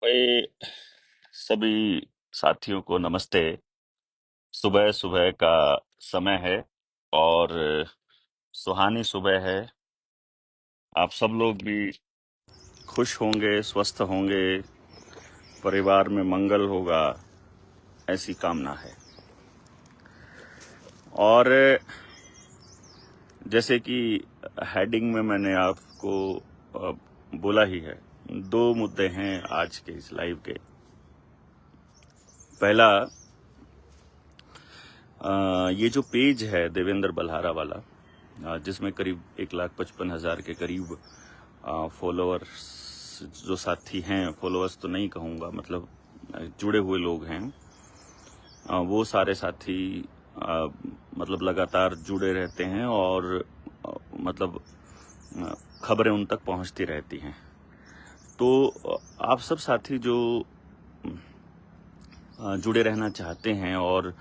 भाई, सभी साथियों को नमस्ते। सुबह सुबह का समय है और सुहानी सुबह है। आप सब लोग भी खुश होंगे, स्वस्थ होंगे, परिवार में मंगल होगा, ऐसी कामना है। और जैसे कि हेडिंग में मैंने आपको अ, बोला ही है, दो मुद्दे हैं आज के इस लाइव के। पहला, ये जो पेज है देवेंद्र बल्हारा वाला, जिसमें करीब 1,55,000 के करीब फॉलोअर्स जो साथी हैं, फॉलोअर्स तो नहीं कहूँगा, मतलब जुड़े हुए लोग हैं, वो सारे साथी मतलब लगातार जुड़े रहते हैं और मतलब खबरें उन तक पहुंचती रहती हैं। तो आप सब साथी जो जुड़े रहना चाहते हैं और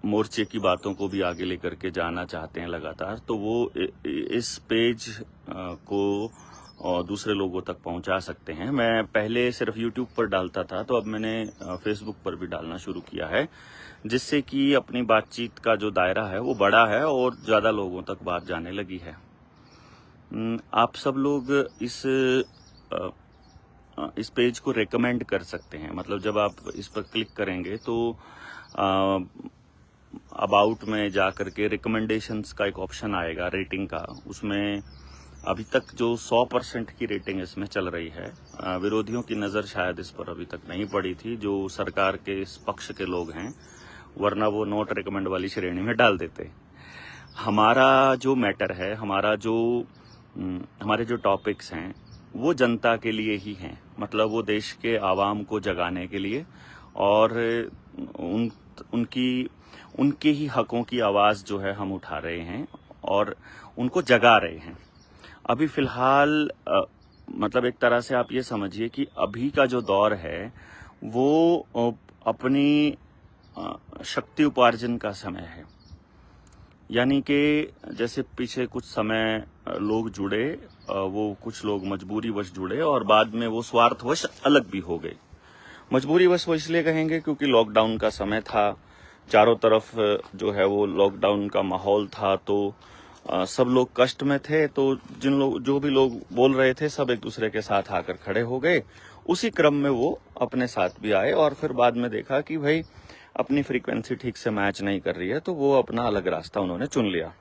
मोर्चे की बातों को भी आगे लेकर के जाना चाहते हैं लगातार, तो वो इस पेज को दूसरे लोगों तक पहुंचा सकते हैं। मैं पहले सिर्फ यूट्यूब पर डालता था, तो अब मैंने फेसबुक पर भी डालना शुरू किया है, जिससे कि अपनी बातचीत का जो दायरा है वो बड़ा है और ज़्यादा लोगों तक बात जाने लगी है। आप सब लोग इस पेज को रेकमेंड कर सकते हैं। मतलब जब आप इस पर क्लिक करेंगे तो अबाउट में जा करके रिकमेंडेशंस का एक ऑप्शन आएगा, रेटिंग का। उसमें अभी तक जो 100% की रेटिंग इसमें चल रही है, विरोधियों की नज़र शायद इस पर अभी तक नहीं पड़ी थी, जो सरकार के इस पक्ष के लोग हैं, वरना वो नोट रिकमेंड वाली श्रेणी में डाल देते। हमारा जो मैटर है, हमारे जो टॉपिक्स हैं, वो जनता के लिए ही हैं। मतलब वो देश के आवाम को जगाने के लिए और उनके ही हकों की आवाज़ जो है हम उठा रहे हैं और उनको जगा रहे हैं। अभी फिलहाल मतलब एक तरह से आप ये समझिए कि अभी का जो दौर है वो अपनी शक्ति उपार्जन का समय है। यानी कि जैसे पीछे कुछ समय लोग जुड़े, वो कुछ लोग मजबूरीवश जुड़े और बाद में वो स्वार्थवश अलग भी हो गए। मजबूरीवश वो इसलिए कहेंगे क्योंकि लॉकडाउन का समय था, चारों तरफ जो है वो लॉकडाउन का माहौल था, तो सब लोग कष्ट में थे। तो जो भी लोग बोल रहे थे, सब एक दूसरे के साथ आकर खड़े हो गए। उसी क्रम में वो अपने साथ भी आए और फिर बाद में देखा कि भाई अपनी फ्रीक्वेंसी ठीक से मैच नहीं कर रही है, तो वो अपना अलग रास्ता उन्होंने चुन लिया।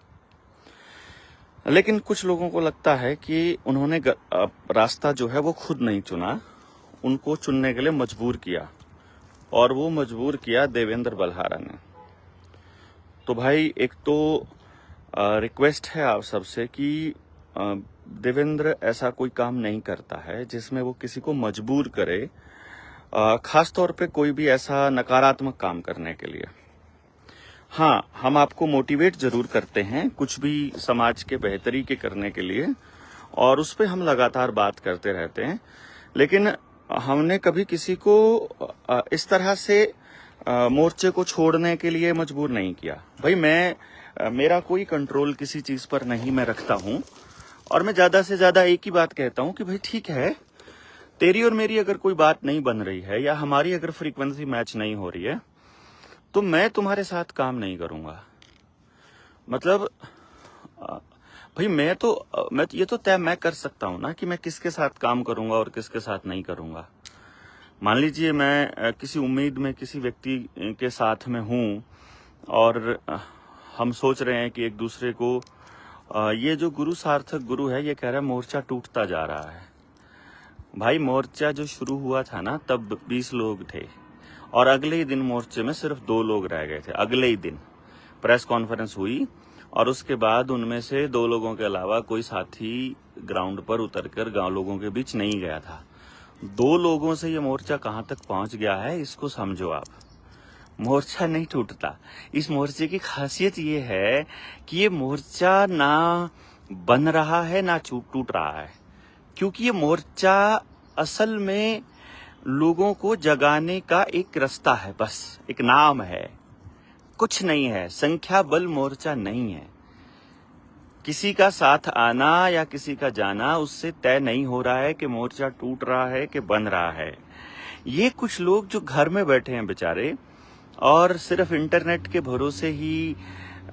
लेकिन कुछ लोगों को लगता है कि उन्होंने रास्ता जो है वो खुद नहीं चुना, उनको चुनने के लिए मजबूर किया, और वो मजबूर किया देवेंद्र बल्हारा ने। तो भाई, एक तो रिक्वेस्ट है आप सबसे कि देवेंद्र ऐसा कोई काम नहीं करता है जिसमें वो किसी को मजबूर करे, खास तौर पे कोई भी ऐसा नकारात्मक काम करने के लिए। हाँ, हम आपको मोटिवेट जरूर करते हैं कुछ भी समाज के बेहतरी के करने के लिए, और उस पर हम लगातार बात करते रहते हैं। लेकिन हमने कभी किसी को इस तरह से मोर्चे को छोड़ने के लिए मजबूर नहीं किया। भाई, मेरा कोई कंट्रोल किसी चीज पर नहीं मैं रखता हूं, और मैं ज्यादा से ज्यादा एक ही बात कहता हूं कि भाई ठीक है, तेरी और मेरी अगर कोई बात नहीं बन रही है या हमारी अगर फ्रीक्वेंसी मैच नहीं हो रही है, तो मैं तुम्हारे साथ काम नहीं करूंगा। मतलब भाई, मैं ये तो तय मैं कर सकता हूं ना कि मैं किसके साथ काम करूंगा और किसके साथ नहीं करूंगा। मान लीजिए मैं किसी उम्मीद में किसी व्यक्ति के साथ में हूं और हम सोच रहे हैं कि एक दूसरे को, ये जो गुरु सार्थक गुरु है, ये कह रहा है मोर्चा टूटता जा रहा है। भाई, मोर्चा जो शुरू हुआ था ना, तब 20 लोग थे और अगले ही दिन मोर्चे में सिर्फ 2 लोग रह गए थे। अगले ही दिन प्रेस कॉन्फ्रेंस हुई और उसके बाद उनमें से 2 लोगों के अलावा कोई साथी ग्राउंड पर उतरकर गांव लोगों के बीच नहीं गया था। 2 लोगों से ये मोर्चा कहां तक पहुंच गया है, इसको समझो आप। मोर्चा नहीं टूटता। इस मोर्चे की खासियत ये है कि ये मोर्चा ना बन रहा है ना टूट रहा है, क्योंकि ये मोर्चा असल में लोगों को जगाने का एक रास्ता है, बस एक नाम है, कुछ नहीं है। संख्या बल मोर्चा नहीं है। किसी का साथ आना या किसी का जाना उससे तय नहीं हो रहा है कि मोर्चा टूट रहा है कि बन रहा है। ये कुछ लोग जो घर में बैठे हैं बेचारे और सिर्फ इंटरनेट के भरोसे ही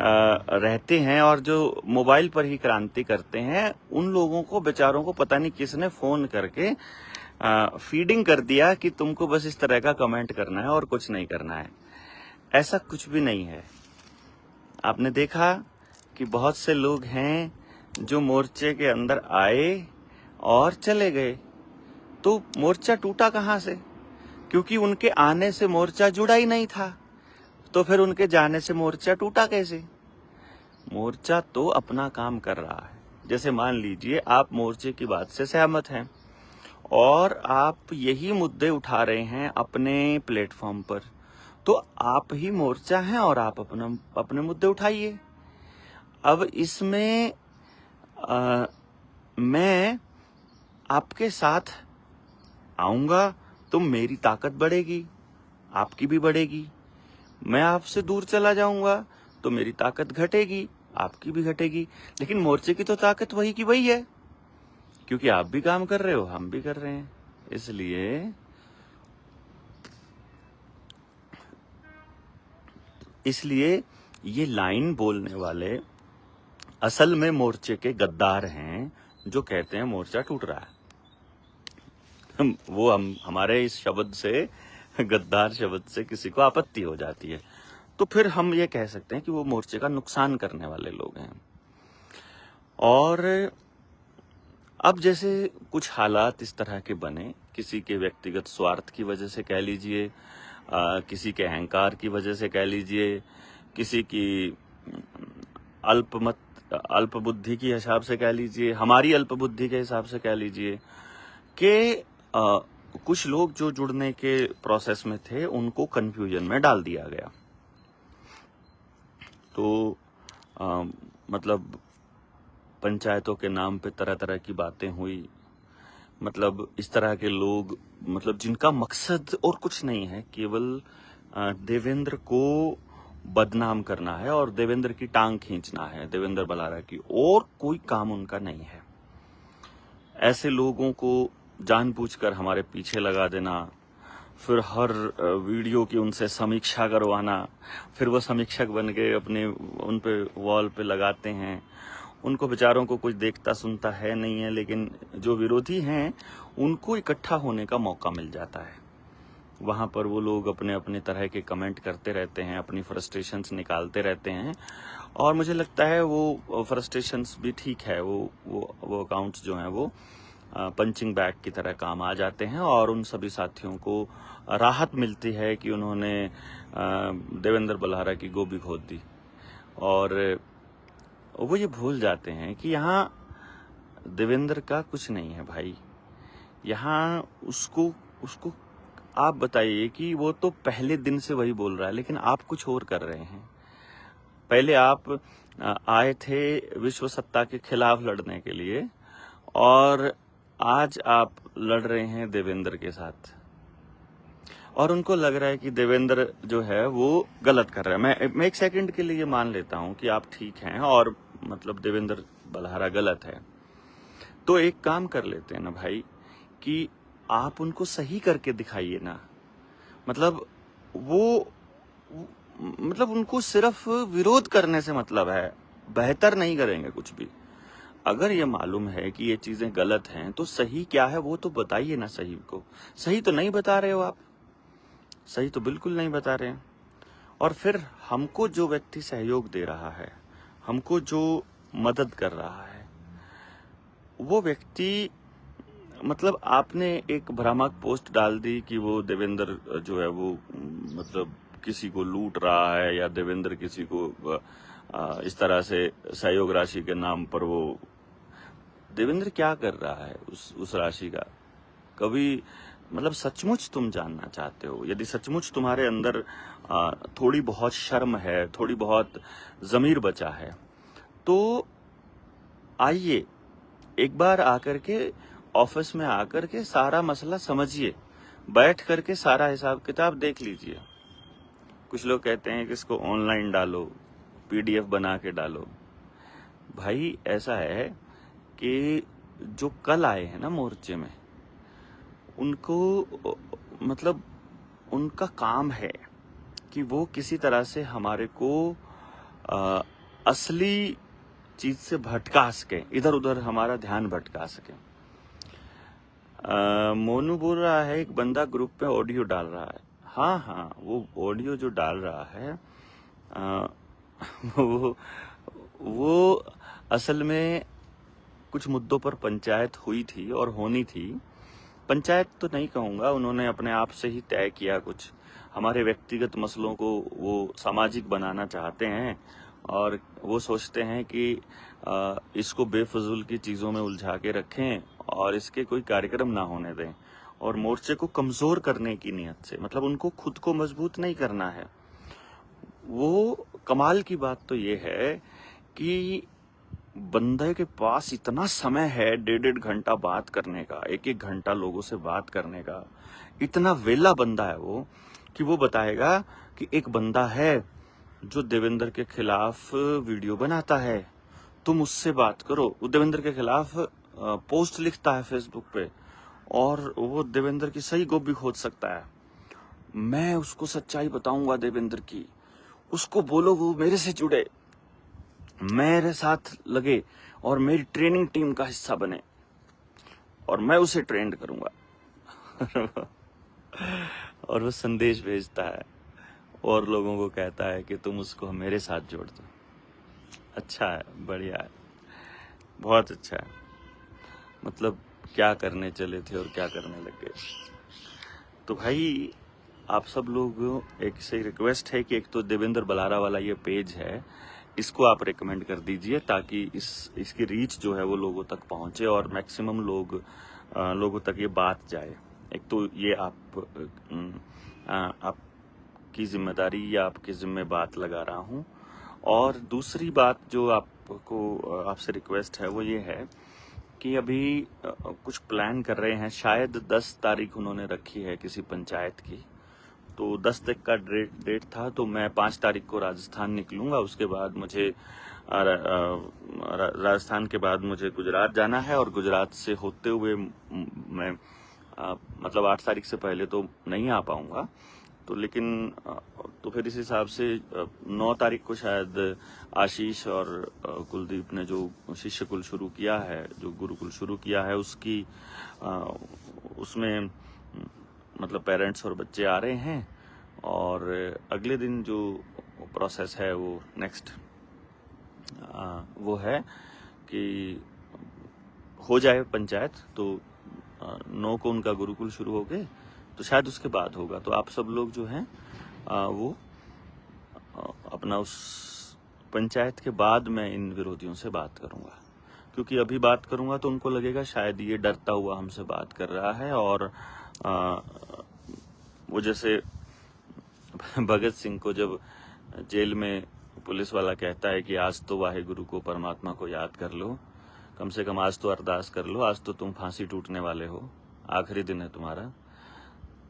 रहते हैं और जो मोबाइल पर ही क्रांति करते हैं, उन लोगों को बेचारों को पता नहीं किसने फोन करके फीडिंग कर दिया कि तुमको बस इस तरह का कमेंट करना है और कुछ नहीं करना है। ऐसा कुछ भी नहीं है। आपने देखा कि बहुत से लोग हैं जो मोर्चे के अंदर आए और चले गए, तो मोर्चा टूटा कहाँ से? क्योंकि उनके आने से मोर्चा जुड़ा ही नहीं था, तो फिर उनके जाने से मोर्चा टूटा कैसे? मोर्चा तो अपना काम कर रहा है। जैसे मान लीजिए आप मोर्चे की बात से सहमत हैं और आप यही मुद्दे उठा रहे हैं अपने प्लेटफॉर्म पर, तो आप ही मोर्चा हैं और आप अपने मुद्दे उठाइए। अब इसमें मैं आपके साथ आऊंगा तो मेरी ताकत बढ़ेगी, आपकी भी बढ़ेगी। मैं आपसे दूर चला जाऊंगा तो मेरी ताकत घटेगी, आपकी भी घटेगी। लेकिन मोर्चे की तो ताकत वही की वही है, क्योंकि आप भी काम कर रहे हो, हम भी कर रहे हैं। इसलिए ये लाइन बोलने वाले असल में मोर्चे के गद्दार हैं, जो कहते हैं मोर्चा टूट रहा है। हम हमारे इस शब्द से, गद्दार शब्द से किसी को आपत्ति हो जाती है, तो फिर हम ये कह सकते हैं कि वो मोर्चे का नुकसान करने वाले लोग हैं। और अब जैसे कुछ हालात इस तरह के बने, किसी के व्यक्तिगत स्वार्थ की वजह से कह लीजिए, किसी के अहंकार की वजह से कह लीजिए, किसी की अल्प बुद्धि के हिसाब से कह लीजिए, हमारी अल्प बुद्धि के हिसाब से कह लीजिए, कि कुछ लोग जो जुड़ने के प्रोसेस में थे उनको कंफ्यूजन में डाल दिया गया। तो मतलब पंचायतों के नाम पे तरह तरह की बातें हुई। मतलब इस तरह के लोग, मतलब जिनका मकसद और कुछ नहीं है, केवल देवेंद्र को बदनाम करना है और देवेंद्र की टांग खींचना है, देवेंद्र बल्हारा की, और कोई काम उनका नहीं है। ऐसे लोगों को जानबूझकर हमारे पीछे लगा देना, फिर हर वीडियो की उनसे समीक्षा करवाना, फिर वो समीक्षक बन के अपने उन पे वॉल पे लगाते हैं। उनको बेचारों को कुछ देखता सुनता है नहीं है, लेकिन जो विरोधी हैं उनको इकट्ठा होने का मौका मिल जाता है। वहाँ पर वो लोग अपने अपने तरह के कमेंट करते रहते हैं, अपनी फ्रस्ट्रेशंस निकालते रहते हैं, और मुझे लगता है वो फ्रस्ट्रेशंस भी ठीक है। वो अकाउंट्स जो हैं वो पंचिंग बैग की तरह काम आ जाते हैं, और उन सभी साथियों को राहत मिलती है कि उन्होंने देवेंद्र बल्हारा की गोभी खोद दी। और वो ये भूल जाते हैं कि यहाँ देवेंद्र का कुछ नहीं है भाई। यहाँ उसको आप बताइए कि वो तो पहले दिन से वही बोल रहा है, लेकिन आप कुछ और कर रहे हैं। पहले आप आए थे विश्व सत्ता के खिलाफ लड़ने के लिए, और आज आप लड़ रहे हैं देवेंद्र के साथ, और उनको लग रहा है कि देवेंद्र जो है वो गलत कर रहा है। मैं एक सेकंड के लिए मान लेता हूं कि आप ठीक हैं और मतलब देवेंद्र बल्हारा गलत है, तो एक काम कर लेते हैं ना भाई, कि आप उनको सही करके दिखाइए ना। मतलब उनको सिर्फ विरोध करने से मतलब है, बेहतर नहीं करेंगे कुछ भी। अगर ये मालूम है कि ये चीजें गलत हैं, तो सही क्या है वो तो बताइए ना। सही को सही तो नहीं बता रहे हो आप, सही तो बिल्कुल नहीं बता रहे हैं। और फिर हमको जो व्यक्ति सहयोग दे रहा है, हमको जो मदद कर रहा है, वो व्यक्ति, मतलब आपने एक भ्रामक पोस्ट डाल दी कि वो देवेंद्र जो है वो मतलब किसी को लूट रहा है, या देवेंद्र किसी को इस तरह से सहयोग राशि के नाम पर वो देवेंद्र क्या कर रहा है उस राशि का। कभी मतलब सचमुच तुम जानना चाहते हो, यदि सचमुच तुम्हारे अंदर थोड़ी बहुत शर्म है, थोड़ी बहुत ज़मीर बचा है, तो आइए एक बार आकर के ऑफिस में आकर के सारा मसला समझिए, बैठ करके सारा हिसाब किताब देख लीजिए। कुछ लोग कहते हैं कि इसको ऑनलाइन डालो, पीडीएफ बना के डालो। भाई ऐसा है कि जो कल आए हैं ना मोर्चे में, उनको मतलब उनका काम है कि वो किसी तरह से हमारे को अ, असली चीज से भटका सके, इधर उधर हमारा ध्यान भटका सके। मोनू बोल रहा है एक बंदा ग्रुप पे ऑडियो डाल रहा है। हाँ हाँ, वो ऑडियो जो डाल रहा है अ, वो असल में कुछ मुद्दों पर पंचायत हुई थी और होनी थी। पंचायत तो नहीं कहूँगा, उन्होंने अपने आप से ही तय किया कुछ। हमारे व्यक्तिगत मसलों को वो सामाजिक बनाना चाहते हैं और वो सोचते हैं कि इसको बेफजूल की चीज़ों में उलझा के रखें और इसके कोई कार्यक्रम ना होने दें, और मोर्चे को कमज़ोर करने की नीयत से, मतलब उनको खुद को मजबूत नहीं करना है। वो कमाल की बात तो ये है कि बंदे के पास इतना समय है, 1.5 घंटा बात करने का, 1-1 घंटा लोगों से बात करने का। इतना वेला बंदा है वो कि वो बताएगा कि एक बंदा है जो देवेंद्र के खिलाफ वीडियो बनाता है, तुम उससे बात करो। वो देवेंद्र के खिलाफ पोस्ट लिखता है फेसबुक पे और वो देवेंद्र की सही गोभी खोज सकता है। मैं उसको सच्चाई बताऊंगा देवेंद्र की, उसको बोलो वो मेरे से जुड़े, मेरे साथ लगे और मेरी ट्रेनिंग टीम का हिस्सा बने और मैं उसे ट्रेंड करूंगा। और वो संदेश भेजता है और लोगों को कहता है कि तुम उसको मेरे साथ जोड़ दो। अच्छा है, बढ़िया है, बहुत अच्छा है। मतलब क्या करने चले थे और क्या करने लग गए। तो भाई आप सब लोग, एक से रिक्वेस्ट है कि एक तो देवेंद्र बलारा वाला ये पेज है, इसको आप रेकमेंड कर दीजिए ताकि इसकी रीच जो है वो लोगों तक पहुंचे और मैक्सिमम लोगों तक ये बात जाए। एक तो ये आपकी जिम्मेदारी या आपके जिम्मे बात लगा रहा हूँ, और दूसरी बात जो आपसे रिक्वेस्ट है वो ये है कि अभी कुछ प्लान कर रहे हैं। शायद 10 तारीख उन्होंने रखी है किसी पंचायत की, तो 10 तक का डेट था, तो मैं 5 तारीख को राजस्थान निकलूंगा। उसके बाद मुझे राजस्थान के बाद मुझे गुजरात जाना है और गुजरात से होते हुए मैं मतलब 8 तारीख से पहले तो नहीं आ पाऊंगा। तो लेकिन तो फिर इस हिसाब से 9 तारीख को शायद आशीष और कुलदीप ने जो शिष्य कुल शुरू किया है, जो गुरुकुल शुरू किया है, उसमें मतलब पेरेंट्स और बच्चे आ रहे हैं। और अगले दिन जो प्रोसेस है वो नेक्स्ट वो है कि हो जाए पंचायत, तो 9 को उनका गुरुकुल शुरू हो गए, तो शायद उसके बाद होगा। तो आप सब लोग जो हैं वो अपना उस पंचायत के बाद मैं इन विरोधियों से बात करूंगा, क्योंकि अभी बात करूंगा तो उनको लगेगा शायद ये डरता हुआ हमसे बात कर रहा है। और वो जैसे भगत सिंह को जब जेल में पुलिस वाला कहता है कि आज तो वाहेगुरु को, परमात्मा को याद कर लो, कम से कम आज तो अरदास कर लो, आज तो तुम फांसी टूटने वाले हो, आखिरी दिन है तुम्हारा।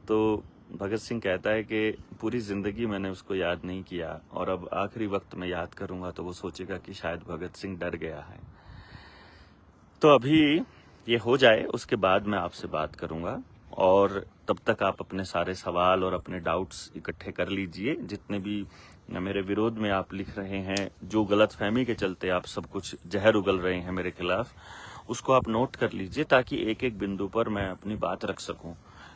तो भगत सिंह कहता है कि पूरी जिंदगी मैंने उसको याद नहीं किया और अब आखिरी वक्त में याद करूंगा तो वो सोचेगा कि शायद भगत सिंह डर गया है। तो अभी ये हो जाए, उसके बाद मैं आपसे बात करूंगा, और तब तक आप अपने सारे सवाल और अपने डाउट्स इकट्ठे कर लीजिए। जितने भी मेरे विरोध में आप लिख रहे हैं, जो गलतफहमी के चलते आप सब कुछ जहर उगल रहे हैं मेरे खिलाफ, उसको आप नोट कर लीजिए ताकि एक एक बिंदु पर मैं अपनी बात रख सकूं।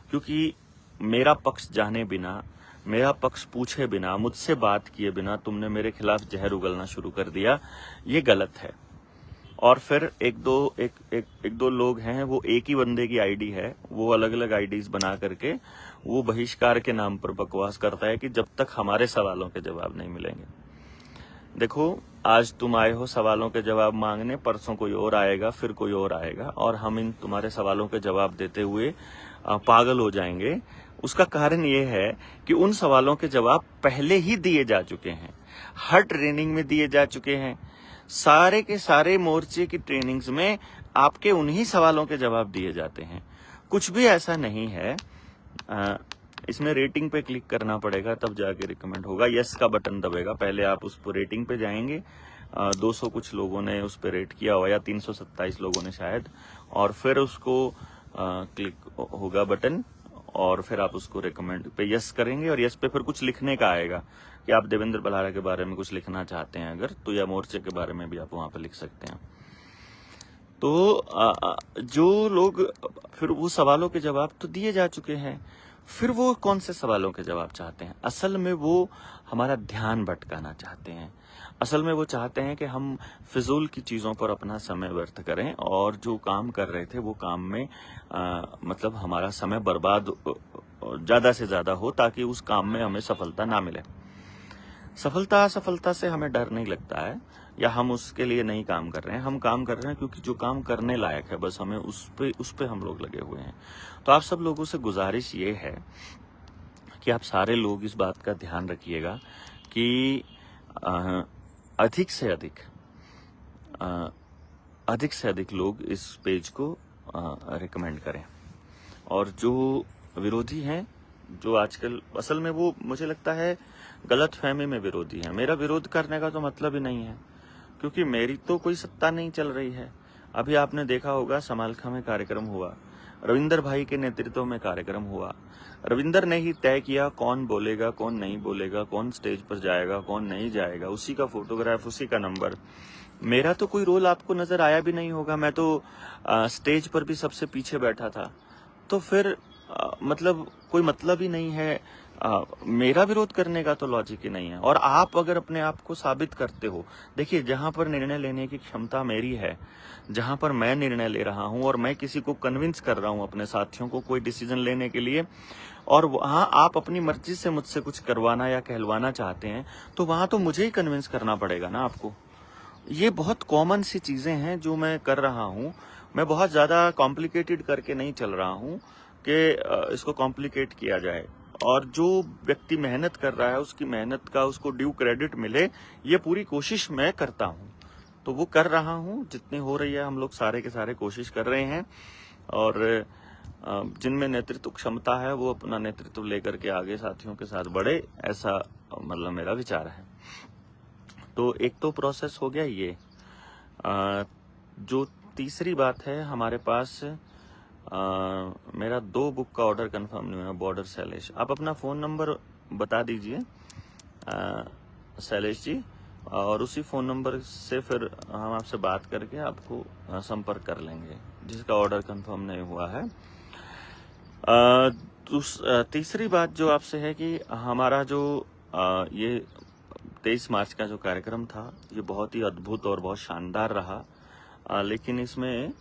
क्योंकि मेरा पक्ष जाने बिना, मेरा पक्ष पूछे बिना, मुझसे बात किए बिना तुमने मेरे खिलाफ जहर उगलना शुरू कर दिया, ये गलत है। और फिर एक दो लोग हैं, वो एक ही बंदे की आईडी है, वो अलग अलग आईडीज बना करके वो बहिष्कार के नाम पर बकवास करता है कि जब तक हमारे सवालों के जवाब नहीं मिलेंगे। देखो, आज तुम आए हो सवालों के जवाब मांगने, परसों कोई और आएगा, फिर कोई और आएगा, और हम इन तुम्हारे सवालों के जवाब देते हुए पागल हो जाएंगे। उसका कारण ये है कि उन सवालों के जवाब पहले ही दिए जा चुके हैं, हर ट्रेनिंग में दिए जा चुके हैं। सारे के सारे मोर्चे की ट्रेनिंग्स में आपके उन्हीं सवालों के जवाब दिए जाते हैं। कुछ भी ऐसा नहीं है। इसमें रेटिंग पे क्लिक करना पड़ेगा, तब जाके रिकमेंड होगा। यस का बटन दबेगा, पहले आप उस पर रेटिंग पे जाएंगे, 200 कुछ लोगों ने उस पर रेट किया हुआ, या 327 लोगों ने शायद, और फिर उसको क्लिक होगा बटन, और फिर आप उसको रेकमेंड पे यस करेंगे, और यस पे फिर कुछ लिखने का आएगा कि आप देवेंद्र बल्हारा के बारे में कुछ लिखना चाहते हैं अगर तो, या मोर्चे के बारे में भी आप वहां पर लिख सकते हैं। तो जो लोग, फिर वो सवालों के जवाब तो दिए जा चुके हैं, फिर वो कौन से सवालों के जवाब चाहते हैं? असल में वो हमारा ध्यान भटकाना चाहते हैं। असल में वो चाहते हैं कि हम फिजूल की चीज़ों पर अपना समय व्यर्थ करें, और जो काम कर रहे थे वो काम में मतलब हमारा समय बर्बाद ज़्यादा से ज़्यादा हो, ताकि उस काम में हमें सफलता ना मिले। सफलता असफलता से हमें डर नहीं लगता है, या हम उसके लिए नहीं काम कर रहे हैं। हम काम कर रहे हैं क्योंकि जो काम करने लायक है, बस हमें उस पे हम लोग लगे हुए हैं। तो आप सब लोगों से गुजारिश ये है कि आप सारे लोग इस बात का ध्यान रखिएगा कि अधिक से अधिक लोग इस पेज को रिकमेंड करें। और जो विरोधी हैं, जो आजकल असल में वो मुझे लगता है गलत फहमी में विरोधी है। मेरा विरोध करने का तो मतलब ही नहीं है, क्योंकि मेरी तो कोई सत्ता नहीं चल रही है। अभी आपने देखा होगा समालखा में कार्यक्रम हुआ, रविंदर भाई के नेतृत्व में कार्यक्रम हुआ। रविंदर ने ही तय किया कौन बोलेगा, कौन नहीं बोलेगा, कौन स्टेज पर जाएगा, कौन नहीं जाएगा, उसी का फोटोग्राफ, उसी का नंबर। मेरा तो कोई रोल आपको नजर आया भी नहीं होगा, मैं तो स्टेज पर भी सबसे पीछे बैठा था। तो फिर मतलब कोई मतलब ही नहीं है। मेरा विरोध करने का तो लॉजिक ही नहीं है। और आप अगर अपने आप को साबित करते हो, देखिए जहां पर निर्णय लेने की क्षमता मेरी है, जहां पर मैं निर्णय ले रहा हूं और मैं किसी को कन्विंस कर रहा हूं अपने साथियों को कोई डिसीजन लेने के लिए, और वहां आप अपनी मर्जी से मुझसे कुछ करवाना या कहलवाना चाहते हैं, तो वहां तो मुझे ही कन्विंस करना पड़ेगा ना आपको। ये बहुत कॉमन सी चीजें हैं जो मैं कर रहा हूँ। मैं बहुत ज्यादा कॉम्प्लिकेटेड करके नहीं चल रहा हूँ कि इसको कॉम्प्लिकेट किया जाए। और जो व्यक्ति मेहनत कर रहा है उसकी मेहनत का उसको ड्यू क्रेडिट मिले, ये पूरी कोशिश मैं करता हूँ। तो वो कर रहा हूँ, जितनी हो रही है हम लोग सारे के सारे कोशिश कर रहे हैं। और जिनमें नेतृत्व क्षमता है वो अपना नेतृत्व लेकर के आगे साथियों के साथ बढ़े, ऐसा मतलब मेरा विचार है। तो एक तो प्रोसेस हो गया ये। जो तीसरी बात है, हमारे पास मेरा 2 बुक का ऑर्डर कंफर्म नहीं हुआ। बॉर्डर शैलेश, आप अपना फ़ोन नंबर बता दीजिए शैलेश जी, और उसी फ़ोन नंबर से फिर हम आपसे बात करके आपको संपर्क कर लेंगे जिसका ऑर्डर कंफर्म नहीं हुआ है। तीसरी बात जो आपसे है कि हमारा जो ये 23 मार्च का जो कार्यक्रम था, ये बहुत ही अद्भुत और बहुत शानदार रहा। लेकिन इसमें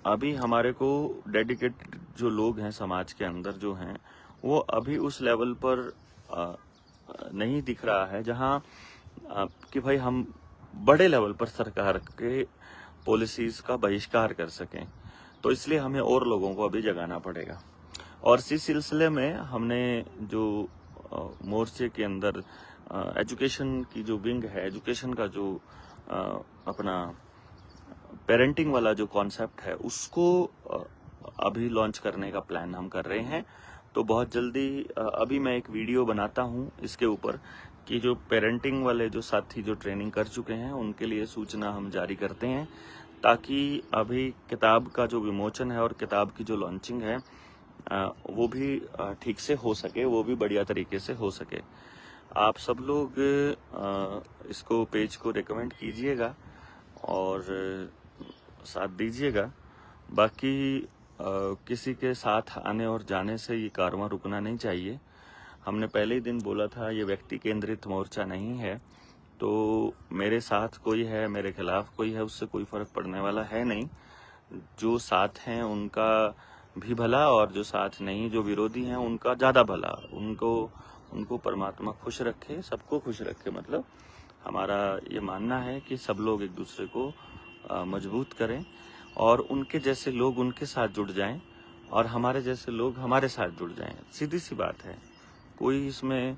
अभी हमारे को डेडिकेटेड जो लोग हैं समाज के अंदर जो हैं, वो अभी उस लेवल पर नहीं दिख रहा है जहां कि भाई हम बड़े लेवल पर सरकार के पॉलिसीज का बहिष्कार कर सकें। तो इसलिए हमें और लोगों को अभी जगाना पड़ेगा। और इसी सिलसिले में हमने जो मोर्चे के अंदर एजुकेशन की जो विंग है, एजुकेशन का जो अपना पेरेंटिंग वाला जो कॉन्सेप्ट है, उसको अभी लॉन्च करने का प्लान हम कर रहे हैं। तो बहुत जल्दी अभी मैं एक वीडियो बनाता हूं इसके ऊपर कि जो पेरेंटिंग वाले जो साथी जो ट्रेनिंग कर चुके हैं उनके लिए सूचना हम जारी करते हैं, ताकि अभी किताब का जो विमोचन है और किताब की जो लॉन्चिंग है वो भी ठीक से हो सके, वो भी बढ़िया तरीके से हो सके। आप सब लोग इसको पेज को रेकमेंड कीजिएगा और साथ दीजिएगा। बाकी किसी के साथ आने और जाने से ये कारवां रुकना नहीं चाहिए। हमने पहले ही दिन बोला था ये व्यक्ति केंद्रित मोर्चा नहीं है, तो मेरे साथ कोई है, मेरे खिलाफ कोई है, उससे कोई फर्क पड़ने वाला है नहीं। जो साथ हैं उनका भी भला, और जो साथ नहीं, जो विरोधी हैं उनका ज्यादा भला। उनको परमात्मा खुश रखे, सबको खुश रखे। मतलब हमारा ये मानना है कि सब लोग एक दूसरे को मजबूत करें, और उनके जैसे लोग उनके साथ जुड़ जाएं, और हमारे जैसे लोग हमारे साथ जुड़ जाएं। सीधी सी बात है, कोई इसमें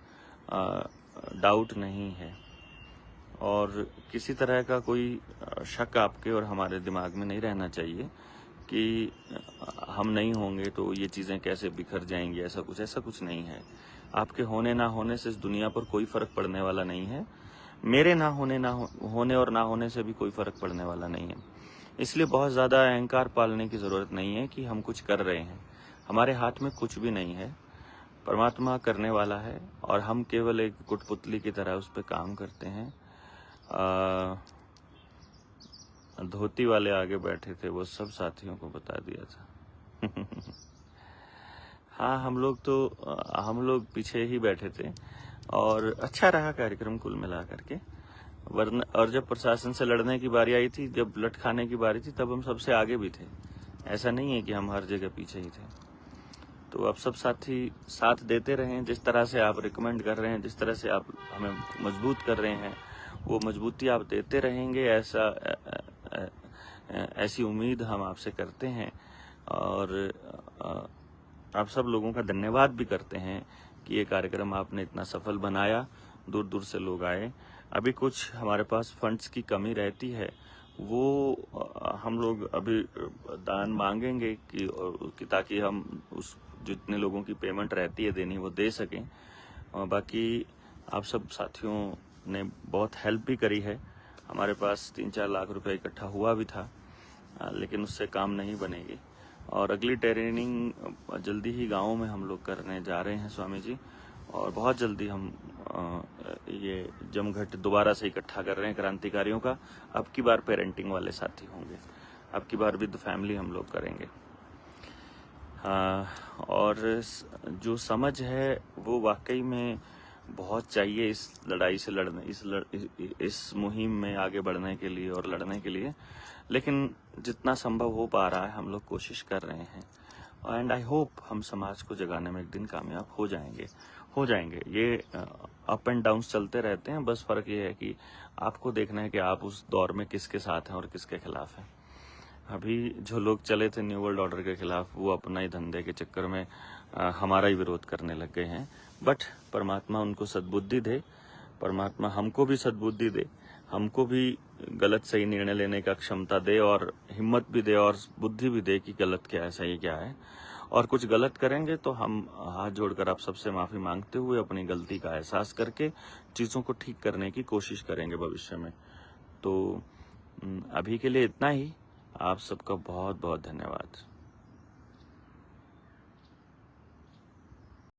डाउट नहीं है। और किसी तरह का कोई शक आपके और हमारे दिमाग में नहीं रहना चाहिए कि हम नहीं होंगे तो ये चीज़ें कैसे बिखर जाएंगी। ऐसा कुछ नहीं है। आपके होने ना होने से इस दुनिया पर कोई फर्क पड़ने वाला नहीं है। मेरे होने और ना होने से भी कोई फर्क पड़ने वाला नहीं है। इसलिए बहुत ज़्यादा अहंकार पालने की ज़रूरत नहीं है कि हम कुछ कर रहे हैं। हमारे हाथ में कुछ भी नहीं है, परमात्मा करने वाला है और हम केवल एक कुटपुतली की तरह उस पर काम करते हैं। धोती वाले आगे बैठे थे, वो सब साथियों को बता दिया था। हाँ, हम लोग पीछे ही बैठे थे और अच्छा रहा कार्यक्रम कुल मिला करके। वरना और जब प्रशासन से लड़ने की बारी आई थी, जब लट खाने की बारी थी, तब हम सबसे आगे भी थे। ऐसा नहीं है कि हम हर जगह पीछे ही थे। तो आप सब साथी साथ देते रहें, जिस तरह से आप रिकमेंड कर रहे हैं, जिस तरह से आप हमें मजबूत कर रहे हैं, वो मजबूती आप देते रहेंगे, ऐसी उम्मीद हम आपसे करते हैं। और आप सब लोगों का धन्यवाद भी करते हैं कि ये कार्यक्रम आपने इतना सफल बनाया, दूर दूर से लोग आए। अभी कुछ हमारे पास फंड्स की कमी रहती है, वो हम लोग अभी दान मांगेंगे कि ताकि हम उस जितने लोगों की पेमेंट रहती है देनी, वो दे सकें। और बाकी आप सब साथियों ने बहुत हेल्प भी करी है। हमारे पास 3-4 लाख रुपए इकट्ठा हुआ भी था, लेकिन उससे काम नहीं बनेगी। और अगली ट्रेनिंग जल्दी ही गाँव में हम लोग करने जा रहे हैं स्वामी जी, और बहुत जल्दी हम ये जमघट दोबारा से इकट्ठा कर रहे हैं क्रांतिकारियों का। अब की बार पेरेंटिंग वाले साथी होंगे, अब की बार विद फैमिली हम लोग करेंगे। और जो समझ है वो वाकई में बहुत चाहिए इस लड़ाई से लड़ने, इस मुहिम में आगे बढ़ने के लिए और लड़ने के लिए। लेकिन जितना संभव हो पा रहा है हम लोग कोशिश कर रहे हैं, एंड आई होप हम समाज को जगाने में एक दिन कामयाब हो जाएंगे। ये अप एंड डाउन्स चलते रहते हैं, बस फर्क ये है कि आपको देखना है कि आप उस दौर में किसके साथ हैं और किसके खिलाफ हैं। अभी जो लोग चले थे न्यू वर्ल्ड ऑर्डर के खिलाफ, वो अपना ही धंधे के चक्कर में हमारा ही विरोध करने लग गए हैं। बट परमात्मा उनको सद्बुद्धि दे, परमात्मा हमको भी सद्बुद्धि दे, हमको भी गलत सही निर्णय लेने का क्षमता दे और हिम्मत भी दे और बुद्धि भी दे कि गलत क्या है, सही क्या है। और कुछ गलत करेंगे तो हम हाथ जोड़कर आप सबसे माफी मांगते हुए अपनी गलती का एहसास करके चीजों को ठीक करने की कोशिश करेंगे भविष्य में। तो अभी के लिए इतना ही। आप सबका बहुत बहुत धन्यवाद।